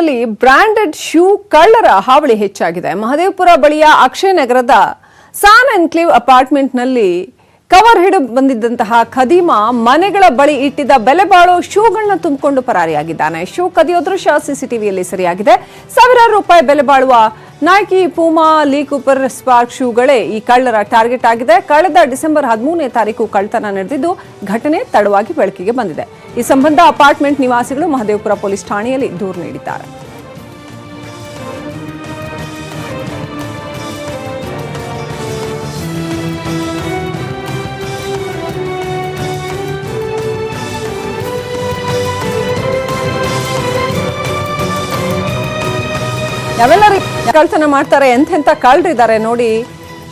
ಬೆಂಗಳೂರಿನಲ್ಲಿ branded shoe ಕಳ್ಳರ ಹಾವಳಿ ಹೆಚ್ಚಾಗಿದೆ. ಮಹದೇವಪುರ ಬಳಿಯ ಅಕ್ಷಯ ನಗರದ ಸಾನ್ ಎನ್ಕ್ಲೇವ್ ಅಪಾರ್ಟ್ಮೆಂಟ್ನಲ್ಲಿ ಕವರ್ ಹಿಡಿದು ಬಂದಿದ್ದಂತಹ ಖದೀಮ ಮನೆಗಳ ಬಳಿ ಇಟ್ಟಿದ್ದ ಬೆಲೆ ಬಾಳೋ ಶೂಗಳನ್ನ ತುಂಬಿಕೊಂಡು ಪರಾರಿಯಾಗಿದ್ದಾನೆ. ಶೂ ಕದಿಯೋ ದೃಶ್ಯ ಸಿಸಿಟಿವಿಯಲ್ಲಿ ಸೆರೆಯಾಗಿದೆ. ಸಾವಿರಾರು ರೂಪಾಯಿ ಬೆಲೆ ಬಾಳುವ ನೈಕಿ, ಪೂಮಾ, ಲೀ ಕೂಪರ್, ಸ್ಪಾರ್ಕ್ ಶೂಗಳೇ ಈ ಕಳ್ಳರ ಟಾರ್ಗೆಟ್ ಆಗಿದೆ. ಕಳೆದ ಡಿಸೆಂಬರ್ 13ನೇ ತಾರೀಕು ಕಳ್ಳತನ ನಡೆದಿದ್ದು ಘಟನೆ ತಡವಾಗಿ ಬೆಳಕಿಗೆ ಬಂದಿದೆ. ಈ ಸಂಬಂಧ ಅಪಾರ್ಟ್ಮೆಂಟ್ ನಿವಾಸಿಗಳು ಮಹದೇವಪುರ ಪೊಲೀಸ್ ಠಾಣೆಯಲ್ಲಿ ದೂರು ನೀಡಿದ್ದಾರೆ. ಯಾವೆಲ್ಲ ಕಳ್ತನ ಮಾಡ್ತಾರೆ, ಎಂತೆಂಥ ಕಳ್ಳರಿದ್ದಾರೆ ನೋಡಿ.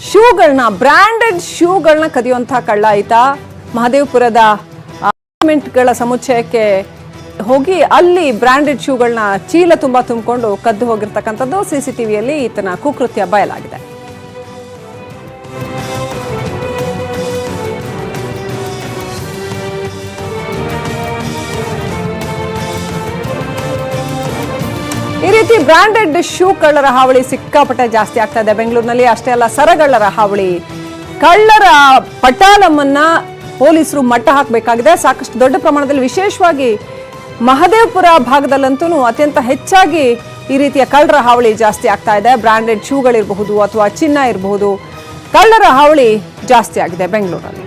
ಶೂಗಳನ್ನ, ಬ್ರಾಂಡೆಡ್ ಶೂಗಳನ್ನ ಕದಿಯುವಂತಹ ಕಳ್ಳ ಆಯ್ತಾ. ಮಹದೇವಪುರದ ಅಪಾರ್ಟ್ಮೆಂಟ್ಗಳ ಸಮುಚ್ಚಯಕ್ಕೆ ಹೋಗಿ ಅಲ್ಲಿ ಬ್ರಾಂಡೆಡ್ ಶೂಗಳನ್ನ ಚೀಲ ತುಂಬಾ ತುಂಬಿಕೊಂಡು ಕದ್ದು ಹೋಗಿರ್ತಕ್ಕಂಥದ್ದು ಸಿಸಿಟಿವಿಯಲ್ಲಿ ಈತನ ಕುಕೃತ್ಯ ಬಯಲಾಗಿದೆ. ಈ ರೀತಿ ಬ್ರಾಂಡೆಡ್ ಶೂ ಕಳ್ಳರ ಹಾವಳಿ ಸಿಕ್ಕಾಪಟ್ಟೆ ಜಾಸ್ತಿ ಆಗ್ತಾ ಇದೆ ಬೆಂಗಳೂರಿನಲ್ಲಿ. ಅಷ್ಟೇ ಅಲ್ಲ, ಸರಗಳ್ಳರ ಹಾವಳಿ. ಕಳ್ಳರ ಪಟಾಲಮ್ಮನ್ನ ಪೊಲೀಸರು ಮಟ್ಟ ಹಾಕಬೇಕಾಗಿದೆ. ಸಾಕಷ್ಟು ದೊಡ್ಡ ಪ್ರಮಾಣದಲ್ಲಿ, ವಿಶೇಷವಾಗಿ ಮಹದೇವಪುರ ಭಾಗದಲ್ಲಂತೂ ಅತ್ಯಂತ ಹೆಚ್ಚಾಗಿ ಈ ರೀತಿಯ ಕಳ್ಳರ ಹಾವಳಿ ಜಾಸ್ತಿ ಆಗ್ತಾ ಇದೆ. ಬ್ರಾಂಡೆಡ್ ಶೂಗಳಿರಬಹುದು ಅಥವಾ ಚಿನ್ನ ಇರಬಹುದು, ಕಳ್ಳರ ಹಾವಳಿ ಜಾಸ್ತಿ ಆಗಿದೆ ಬೆಂಗಳೂರಲ್ಲಿ.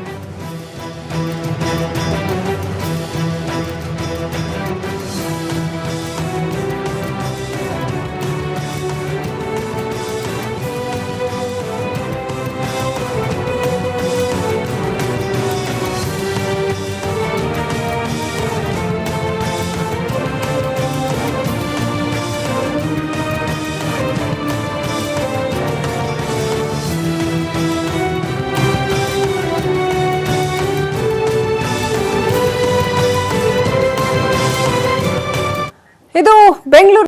ಇದು ಬೆಂಗಳೂರು